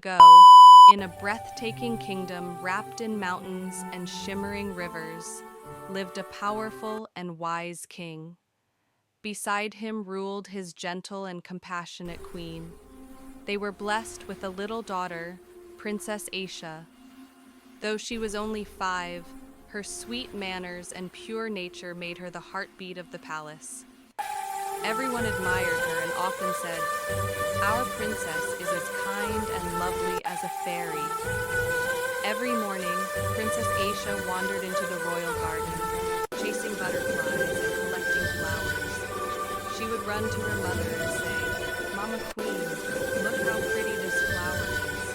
ago, in a breathtaking kingdom wrapped in mountains and shimmering rivers, lived a powerful and wise king. Beside him ruled his gentle and compassionate queen. They were blessed with a little daughter, Princess Aisha. Though she was only 5, her sweet manners and pure nature made her the heartbeat of the palace. Everyone admired her and often said, "Our princess is as kind and lovely as a fairy." Every morning, Princess Aisha wandered into the royal garden, chasing butterflies and collecting flowers. She would run to her mother and say, "Mama Queen, look how pretty this flower is."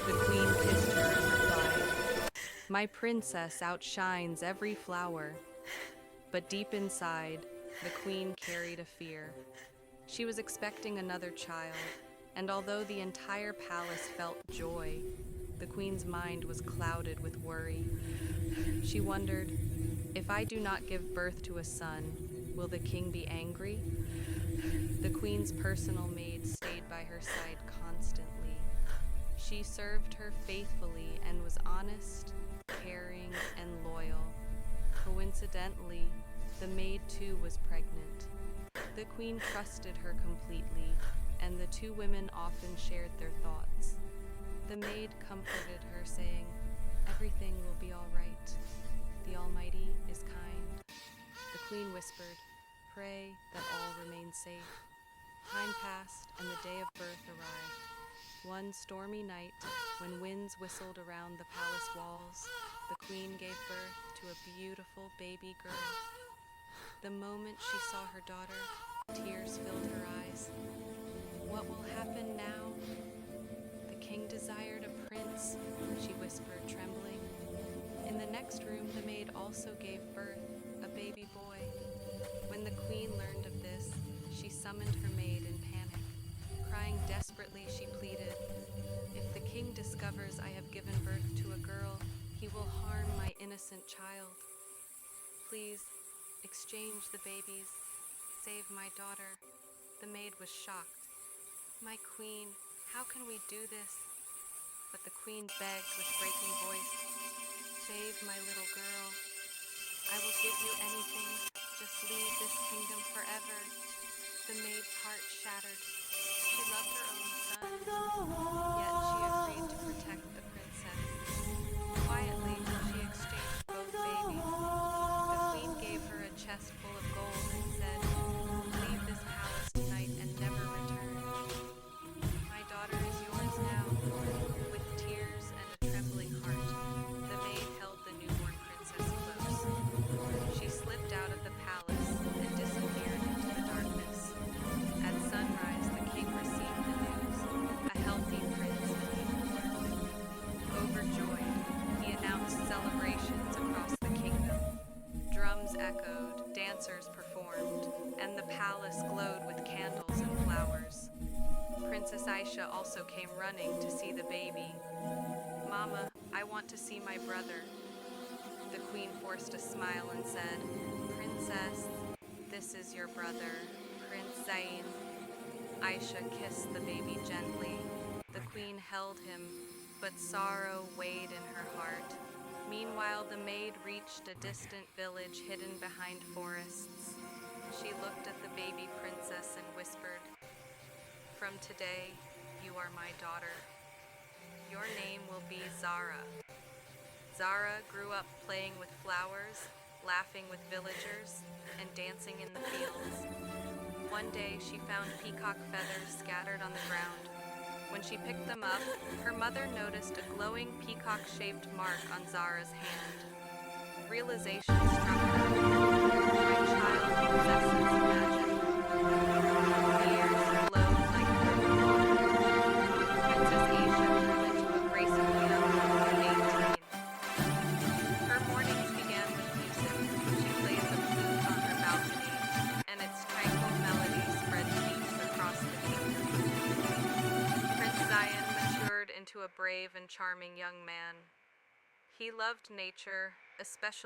The queen kissed her and replied, "My princess outshines every flower." But deep inside, the queen carried a fear. She was expecting another child, and although the entire palace felt joy, the queen's mind was clouded with worry. She wondered, if I do not give birth to a son, will the king be angry? The queen's personal maid stayed by her side constantly. She served her faithfully and was honest, caring, and loyal. Coincidentally, the maid too was pregnant. The queen trusted her completely, and the two women often shared their thoughts. The maid comforted her, saying, "Everything will be all right. The Almighty is kind." The queen whispered, "Pray that all remain safe." Time passed, and the day of birth arrived. One stormy night, when winds whistled around the palace walls, the queen gave birth to a beautiful baby girl. The moment she saw her daughter, tears filled her eyes. "What will happen now?" "The king desired a prince," she whispered, trembling. In the next room, the maid also gave birth, a baby boy. When the queen learned of this, she summoned her maid in panic. Crying desperately, she pleaded, "If the king discovers I have given birth to a girl, he will harm my innocent child. Please, exchange the babies. Save my daughter." The maid was shocked. "My queen, how can we do this?" But the queen begged with breaking voice, "Save my little girl. I will give you anything. Just leave this kingdom forever." The maid's heart shattered. She loved her own son, yet she agreed to protect the princess. Quietly, she exchanged both babies. The queen gave her a chest full of gold and said, "Leave this palace tonight and never return. My daughter is yours now." With tears and a trembling heart, the maid held the newborn princess close. She slipped out of the palace and disappeared into the darkness. At sunrise, the king received the news: a healthy prince had been born. Overjoyed, he announced celebrations across the kingdom. Drums echoed, dancers performed, and the palace glowed with candles and flowers. Princess Aisha also came running to see the baby. "Mama, I want to see my brother." The queen forced a smile and said, "Princess, this is your brother, Prince Zayn." Aisha kissed the baby gently. The queen held him, but sorrow weighed in her heart. Meanwhile, the maid reached a distant village hidden behind forests. She looked at the baby princess and whispered, "From today, you are my daughter. Your name will be Zara." Zara grew up playing with flowers, laughing with villagers, and dancing in the fields. One day, she found peacock feathers scattered on the ground. When she picked them up, her mother noticed a glowing peacock-shaped mark on Zara's hand. Realization struck her. My child possesses magic. The ears glowed like purple water. Princess Asia grew into a graceful young woman at 18. Her mornings began with music. She plays a flute on her balcony, and its tranquil melody spread peace across the kingdom. Prince Zayn matured into a brave and charming young man. He loved nature, especially